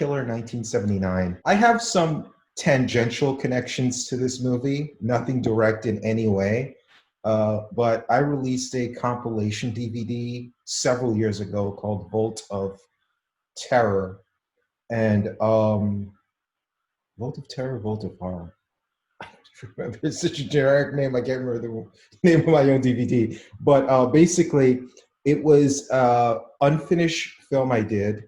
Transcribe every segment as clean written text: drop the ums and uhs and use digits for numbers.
Killer 1979. I have some tangential connections to this movie, nothing direct in any way. But I released a compilation DVD several years ago called Vault of Terror. And Vault of Terror, Vault of Horror. I don't remember. It's such a generic name. I can't remember the name of my own DVD. But basically, it was unfinished film I did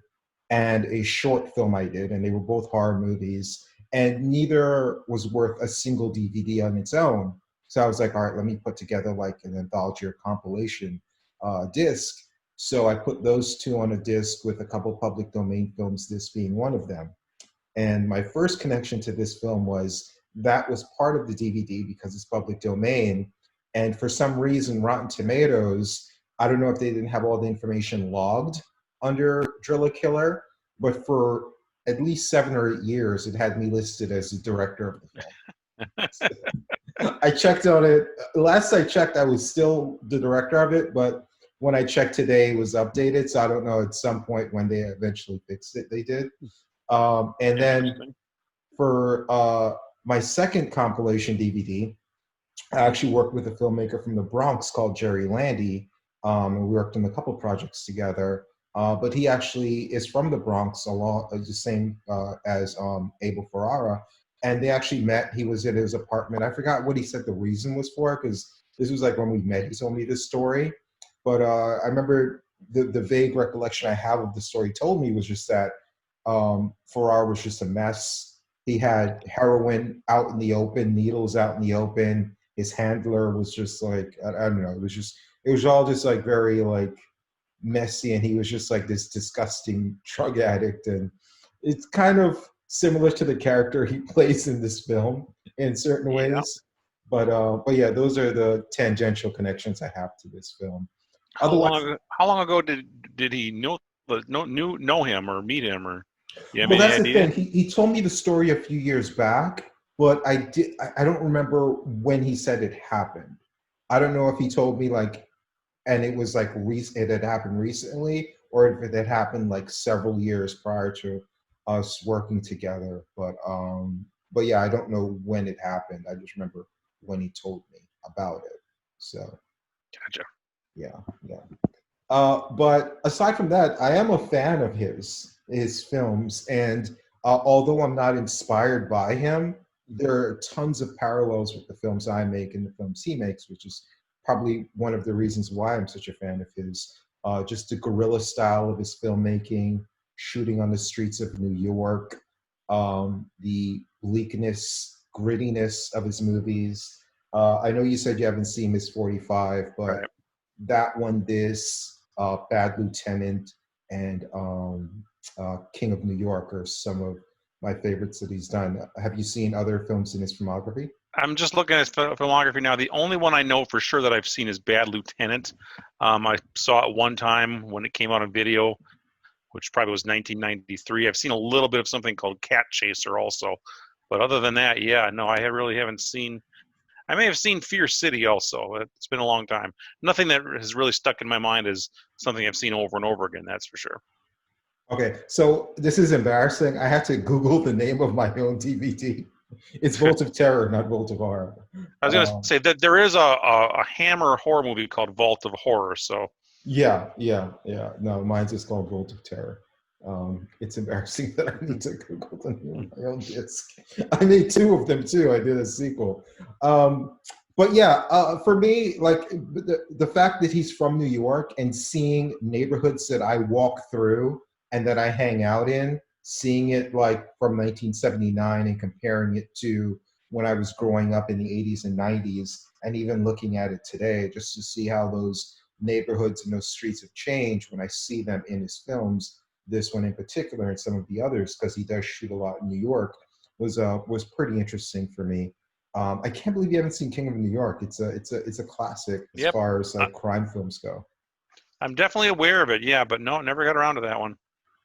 and a short film I did, and they were both horror movies. And neither was worth a single DVD on its own. So I was like, all right, let me put together like an anthology or compilation disc. So I put those two on a disc with a couple public domain films, this being one of them. And my first connection to this film was that was part of the DVD because it's public domain. And for some reason, Rotten Tomatoes, I don't know if they didn't have all the information logged under Driller Killer, but for at least 7 or 8 years, it had me listed as the director of the film. I checked on it. Last I checked, I was still the director of it, but when I checked today, it was updated. So I don't know, at some point when they eventually fixed it, they did. And then for my second compilation DVD, I actually worked with a filmmaker from the Bronx called Jerry Landy. And we worked on a couple projects together. But he actually is from the Bronx, along the same as Abel Ferrara. And they actually met. He was at his apartment. I forgot what he said the reason was for, because this was like when we met. He told me this story. But I remember the vague recollection I have of the story he told me was just that Ferrara was just a mess. He had heroin out in the open, needles out in the open. His handler was just like, I don't know, it was all just like very like messy, and he was just like this disgusting drug addict. And it's kind of similar to the character he plays in this film in certain ways. But yeah, those are the tangential connections I have to this film. How long ago did he know him or meet him, or well, that's the thing. He told me the story a few years back, but I don't remember when he said it happened. I don't know if he told me like, and it was like it had happened recently, or if it had happened like several years prior to us working together. But yeah, I don't know when it happened. I just remember when he told me about it. So gotcha. Yeah. But aside from that, I am a fan of his films, and although I'm not inspired by him, there are tons of parallels with the films I make and the films he makes, which is probably one of the reasons why I'm such a fan of his. Just the guerrilla style of his filmmaking, shooting on the streets of New York, the bleakness, grittiness of his movies. I know you said you haven't seen Miss 45, but right. That one, Bad Lieutenant, and King of New York are some of my favorites that he's done. Have you seen other films in his filmography? I'm just looking at his filmography now. The only one I know for sure that I've seen is Bad Lieutenant. I saw it one time when it came out on video, which probably was 1993. I've seen a little bit of something called Cat Chaser also. But other than that, yeah, no, I really haven't seen. I may have seen Fear City also. It's been a long time. Nothing that has really stuck in my mind is something I've seen over and over again, that's for sure. Okay, so this is embarrassing. I had to Google the name of my own DVD. It's Vault of Terror, not Vault of Horror. I was going to say that there is a Hammer horror movie called Vault of Horror. So Yeah. No, mine's just called Vault of Terror. It's embarrassing that I need to Google the name of my own disc. I made 2 of them too. I did a sequel. But yeah, for me, like the fact that he's from New York and seeing neighborhoods that I walk through and that I hang out in, seeing it like from 1979 and comparing it to when I was growing up in the 80s and 90s, and even looking at it today, just to see how those neighborhoods and those streets have changed when I see them in his films. This one in particular, and some of the others, because he does shoot a lot in New York, was pretty interesting for me. I can't believe you haven't seen King of New York. It's a classic as far as crime films go. I'm definitely aware of it, yeah, but no, never got around to that one.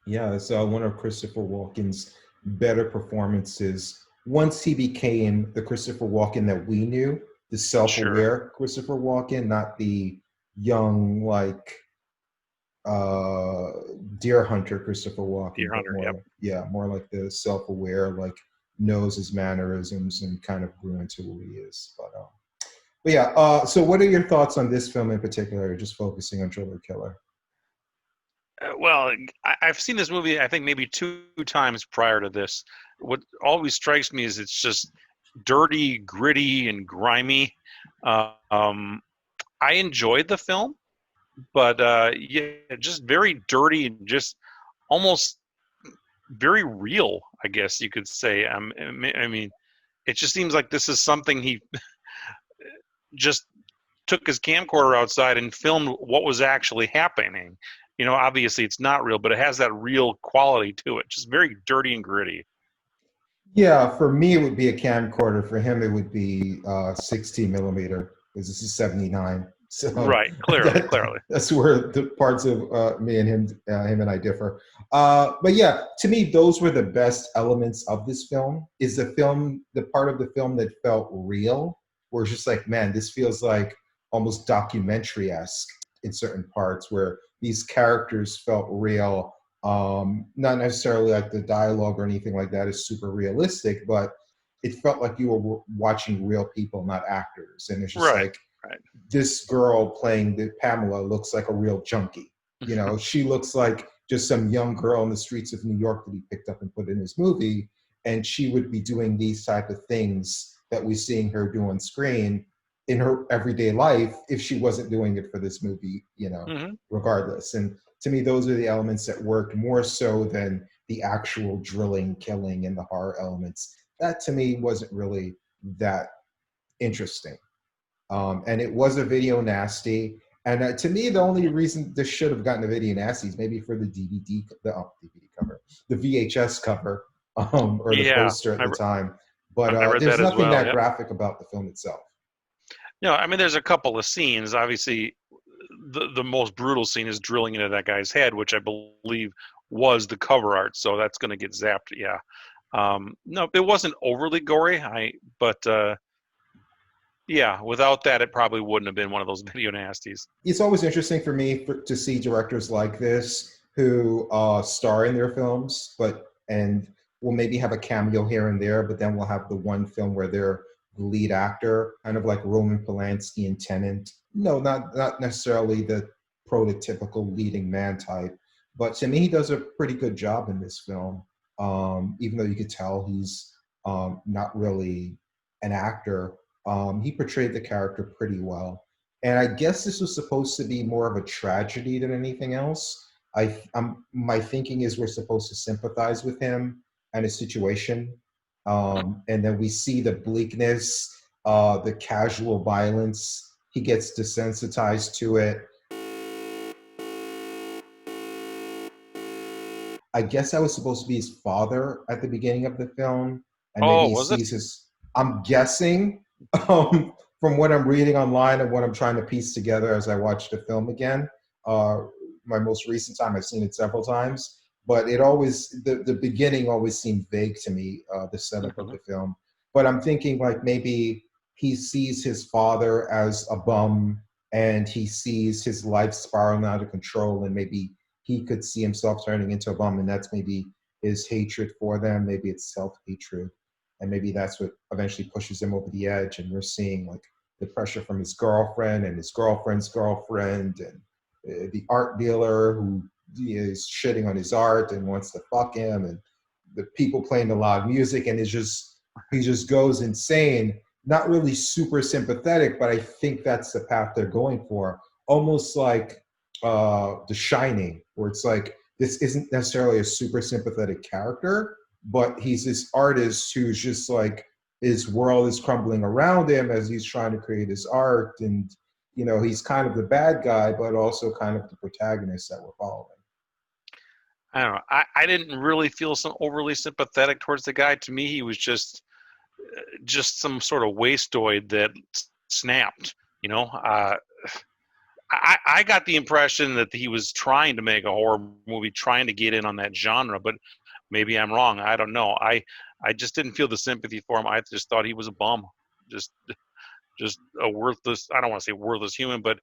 Yeah, it's one of Christopher Walken's better performances. Once he became the Christopher Walken that we knew, the self-aware Christopher Walken, not the young, like, uh, Deer Hunter Christopher Walken, Deer but Hunter. Yep. more like the self-aware, like knows his mannerisms and kind of grew into who he is. But yeah. So what are your thoughts on this film in particular? Just focusing on Driller Killer. Well, I've seen this movie, I think maybe 2 times prior to this. What always strikes me is it's just dirty, gritty, and grimy. Uh, um, I enjoyed the film, but yeah, just very dirty and just almost very real, I guess you could say. I mean, it just seems like this is something he just took his camcorder outside and filmed what was actually happening. You know, obviously it's not real, but it has that real quality to it. Just very dirty and gritty. Yeah, for me it would be a camcorder. For him it would be 16 millimeter because this is 79. So Right, clearly, clearly. that's where the parts of me and him and I differ. But yeah, to me those were the best elements of this film. Is the part of the film that felt real, where it's just like, man, this feels like almost documentary-esque in certain parts, where these characters felt real. Not necessarily like the dialogue or anything like that is super realistic, but it felt like you were watching real people, not actors. And it's just Right, like, right. this girl playing the Pamela looks like a real junkie. You know, she looks like just some young girl in the streets of New York that he picked up and put in his movie, and she would be doing these type of things that we're seeing her do on screen in her everyday life if she wasn't doing it for this movie, you know, Hmm. regardless. And to me, those are the elements that worked more so than the actual drilling, killing, and the horror elements. That to me wasn't really that interesting. And it was a video nasty. And to me, the only reason this should have gotten a video nasty is maybe for the DVD cover, the VHS cover, or the Yeah, poster at the time. But I read there's that as nothing well. that Yep. graphic about the film itself. Yeah, I mean, there's a couple of scenes. Obviously, the most brutal scene is drilling into that guy's head, which I believe was the cover art. So that's going to get zapped. Yeah. No, it wasn't overly gory. But yeah, without that, it probably wouldn't have been one of those video nasties. It's always interesting for me to see directors like this who star in their films, and will maybe have a cameo here and there, but then we'll have the one film where they're the lead actor, kind of like Roman Polanski in Tenant. No, not necessarily the prototypical leading man type, but to me, he does a pretty good job in this film. Even though you could tell he's not really an actor, he portrayed the character pretty well. And I guess this was supposed to be more of a tragedy than anything else. My thinking is we're supposed to sympathize with him and his situation, and then we see the bleakness, the casual violence. He gets desensitized to it. I guess that was supposed to be his father at the beginning of the film, and maybe Oh, he was it? sees his. I'm guessing, from what I'm reading online and what I'm trying to piece together as I watch the film again. Uh, my most recent time, I've seen it several times, but the beginning always seemed vague to me, the setup of Hmm. the film. But I'm thinking like maybe he sees his father as a bum, and he sees his life spiraling out of control, and maybe he could see himself turning into a bum, and that's maybe his hatred for them. Maybe it's self-hatred, and maybe that's what eventually pushes him over the edge. And we're seeing like the pressure from his girlfriend and his girlfriend's girlfriend, and the art dealer who is shitting on his art and wants to fuck him, and the people playing the loud music, and he just goes insane. Not really super sympathetic, but I think that's the path they're going for. Almost like The Shining, where it's like this isn't necessarily a super sympathetic character, but he's this artist who's just like his world is crumbling around him as he's trying to create his art, and he's kind of the bad guy, but also kind of the protagonist that we're following. I don't know. I didn't really feel some overly sympathetic towards the guy. To me, he was just some sort of wasteoid that snapped. You know, I got the impression that he was trying to make a horror movie, trying to get in on that genre, but maybe I'm wrong. I don't know. I just didn't feel the sympathy for him. I just thought he was a bum, just just a worthless. I don't want to say worthless human, but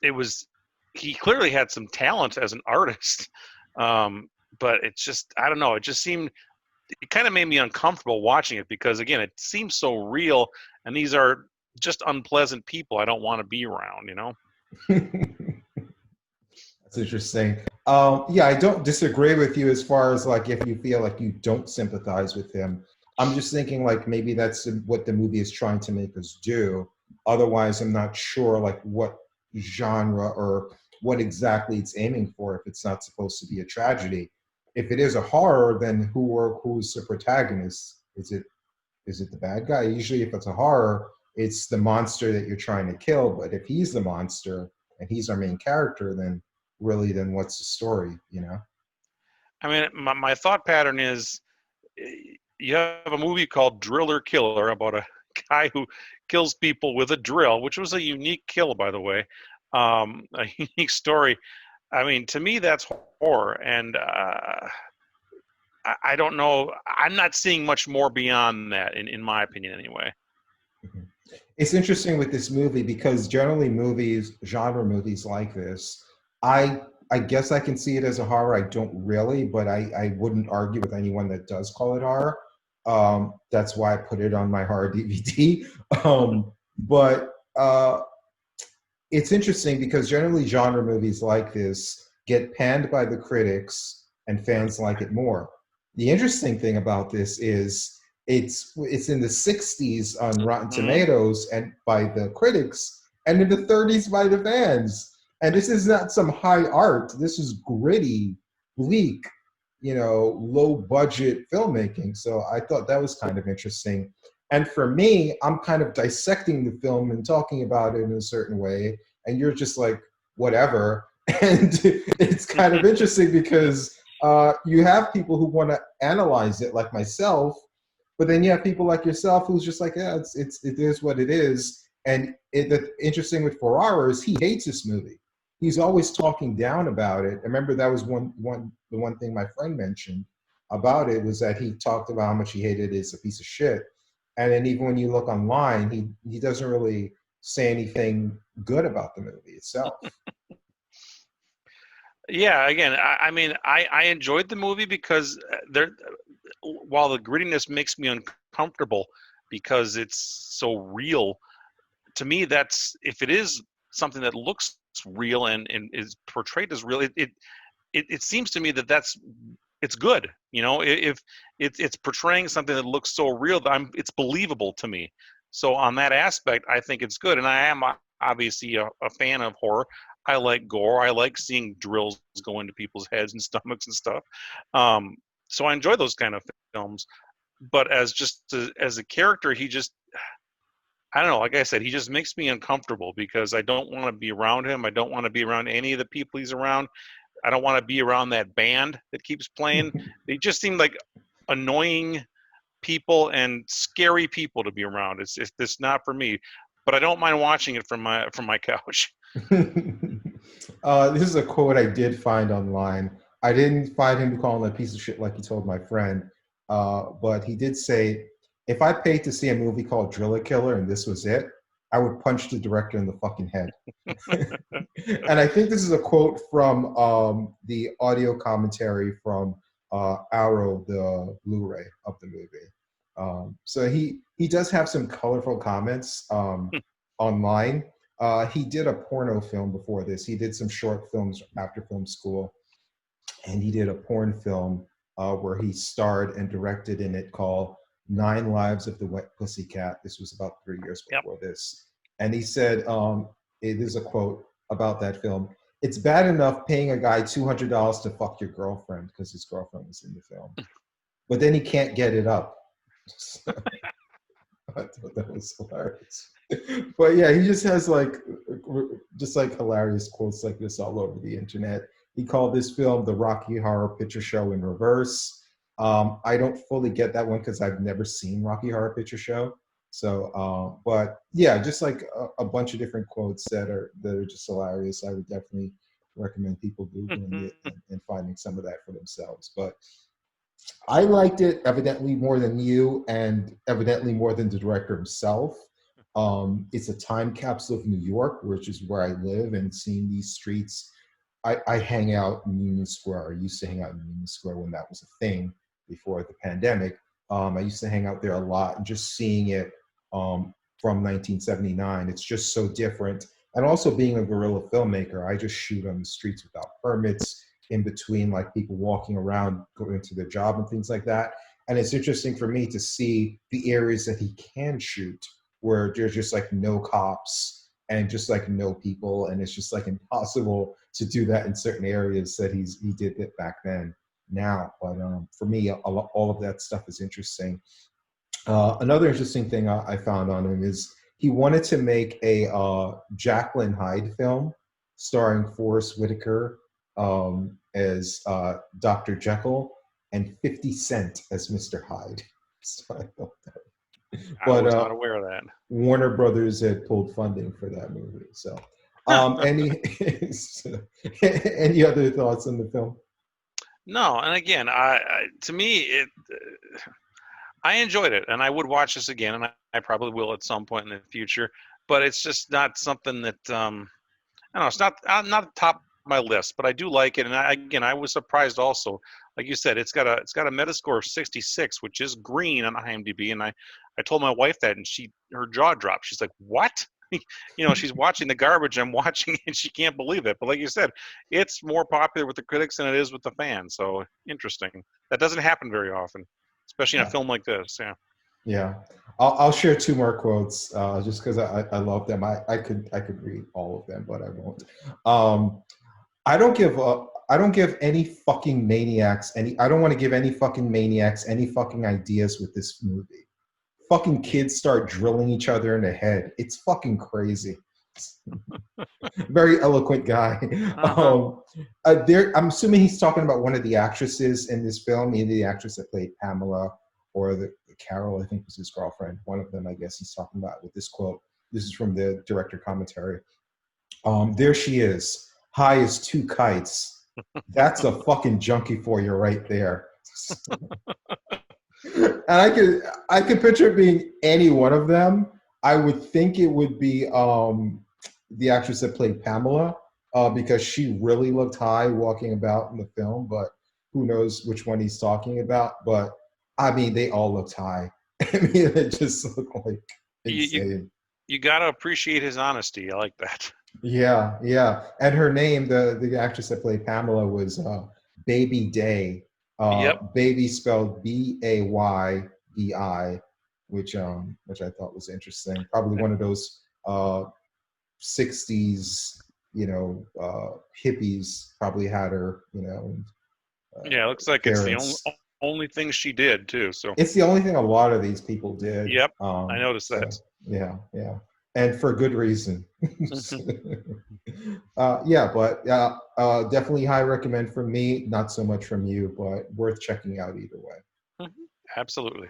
it was. he clearly had some talent as an artist. But it's just, I don't know. It just seemed, it kind of made me uncomfortable watching it because, again, it seems so real, and these are just unpleasant people I don't want to be around, you know? That's interesting. Yeah, I don't disagree with you as far as like if you feel like you don't sympathize with him. I'm just thinking like maybe that's what the movie is trying to make us do. Otherwise, I'm not sure like what genre or what exactly it's aiming for if it's not supposed to be a tragedy. If it is a horror, then who's the protagonist? Is it the bad guy? Usually, if it's a horror, it's the monster that you're trying to kill. But if he's the monster and he's our main character, then really, then what's the story? You know? I mean, my thought pattern is you have a movie called Driller Killer about a guy who kills people with a drill, which was a unique kill, by the way, a unique story. I mean, to me, that's horror, and I don't know. I'm not seeing much more beyond that, in my opinion, anyway. Mhm. It's interesting with this movie because generally movies, genre movies like this, I guess I can see it as a horror. I don't really, but I wouldn't argue with anyone that does call it horror. That's why I put it on my horror DVD. But it's interesting because generally genre movies like this get panned by the critics and fans like it more. The interesting thing about this is it's in the 60s on Rotten Hmm. Tomatoes and by the critics and in the 30s by the fans. And this is not some high art. This is gritty, bleak, low budget filmmaking. So I thought that was kind of interesting. And for me, I'm kind of dissecting the film and talking about it in a certain way. And you're just like, whatever. And it's kind of interesting because you have people who want to analyze it, like myself, but then you have people like yourself who's just like, yeah, it is what it is. And the interesting with Ferrara is he hates this movie. He's always talking down about it. I remember that was the one thing my friend mentioned about it was that he talked about how much he hated it as a piece of shit. And then even when you look online, he doesn't really say anything good about the movie itself. Yeah, again, I mean, I enjoyed the movie because there, while the grittiness makes me uncomfortable because it's so real, to me, that's, if it is something that looks real and is portrayed as real, it seems to me that it's good. You know, if it's portraying something that looks so real that it's believable to me. So on that aspect, I think it's good, and I am obviously a fan of horror. I like gore. I like seeing drills go into people's heads and stomachs and stuff. Um, so I enjoy those kind of films. But as a character, he just, I don't know. Like I said, he just makes me uncomfortable because I don't want to be around him. I don't want to be around any of the people he's around. I don't want to be around that band that keeps playing. They just seem like annoying people and scary people to be around. It's not for me, but I don't mind watching it from my couch. This is a quote I did find online. I didn't find him calling a piece of shit like he told my friend, but he did say, if I paid to see a movie called Driller Killer and this was it, I would punch the director in the fucking head. And I think this is a quote from the audio commentary from Arrow, the Blu-ray of the movie. So he does have some colorful comments online. He did a porno film before this. He did some short films after film school, and he did a porn film where he starred and directed in it called Nine Lives of the Wet Pussycat. This was about 3 years Yep. before this. And he said, it is a quote about that film. It's bad enough paying a guy $200 to fuck your girlfriend because his girlfriend was in the film, but then he can't get it up. I thought that was hilarious. But yeah, he just has like hilarious quotes like this all over the internet. He called this film the Rocky Horror Picture Show in reverse. I don't fully get that one because I've never seen Rocky Horror Picture Show. So, but yeah, just like a bunch of different quotes that are just hilarious. I would definitely recommend people googling it and finding some of that for themselves. But I liked it evidently more than you, and evidently more than the director himself. It's a time capsule of New York, which is where I live, and seeing these streets. I hang out in Union Square. I used to hang out in Union Square when that was a thing before the pandemic. I used to hang out there a lot, and just seeing it from 1979, it's just so different. And also being a guerrilla filmmaker, I just shoot on the streets without permits, in between like people walking around, going to their job and things like that. And it's interesting for me to see the areas that he can shoot where there's just like no cops and just like no people, and it's just like impossible to do that in certain areas that he did it back then. Now, but for me, all of that stuff is interesting. Another interesting thing I found on him is he wanted to make a Jacqueline Hyde film starring Forrest Whitaker as Dr. Jekyll and 50 Cent as Mr. Hyde. So I thought that. I was not aware of that. Warner Brothers had pulled funding for that movie. So, any any other thoughts on the film? No, and again, to me, I enjoyed it, and I would watch this again, and I probably will at some point in the future. But it's just not something that I don't know. It's not the top of my list, but I do like it. And I was surprised also. Like you said, it's got a Metascore of 66, which is green on IMDb. And I told my wife that, and her jaw dropped. She's like, "What?" She's watching the garbage I'm watching, and she can't believe it. But like you said, it's more popular with the critics than it is with the fans. So interesting. That doesn't happen very often, especially in a film like this. Yeah. Yeah, I'll share two more quotes just because I love them. I could read all of them, but I won't. I don't give any fucking maniacs I don't want to give any fucking maniacs any fucking ideas with this movie. Fucking kids start drilling each other in the head. It's fucking crazy. Very eloquent guy. I'm assuming he's talking about one of the actresses in this film, either the actress that played Pamela or the Carol, I think was his girlfriend. One of them, I guess he's talking about with this quote. This is from the director commentary. There she is, high as two kites. That's a fucking junkie for you right there. And I could picture it being any one of them. I would think it would be the actress that played Pamela, because she really looked high walking about in the film, but who knows which one he's talking about. But I mean, they all looked high. I mean, it just looked like insane. You got to appreciate his honesty. I like that. Yeah, yeah. And her name, the actress that played Pamela, was Baby Day. Yep. Baby spelled Bayi, which I thought was interesting. Probably one of those 60s, hippies probably had her, yeah, it looks like parents. It's the only thing she did too. So it's the only thing a lot of these people did. Yep, I noticed that. Yeah, yeah, and for good reason. Yeah, but definitely high recommend from me. Not so much from you, but worth checking out either way. Absolutely.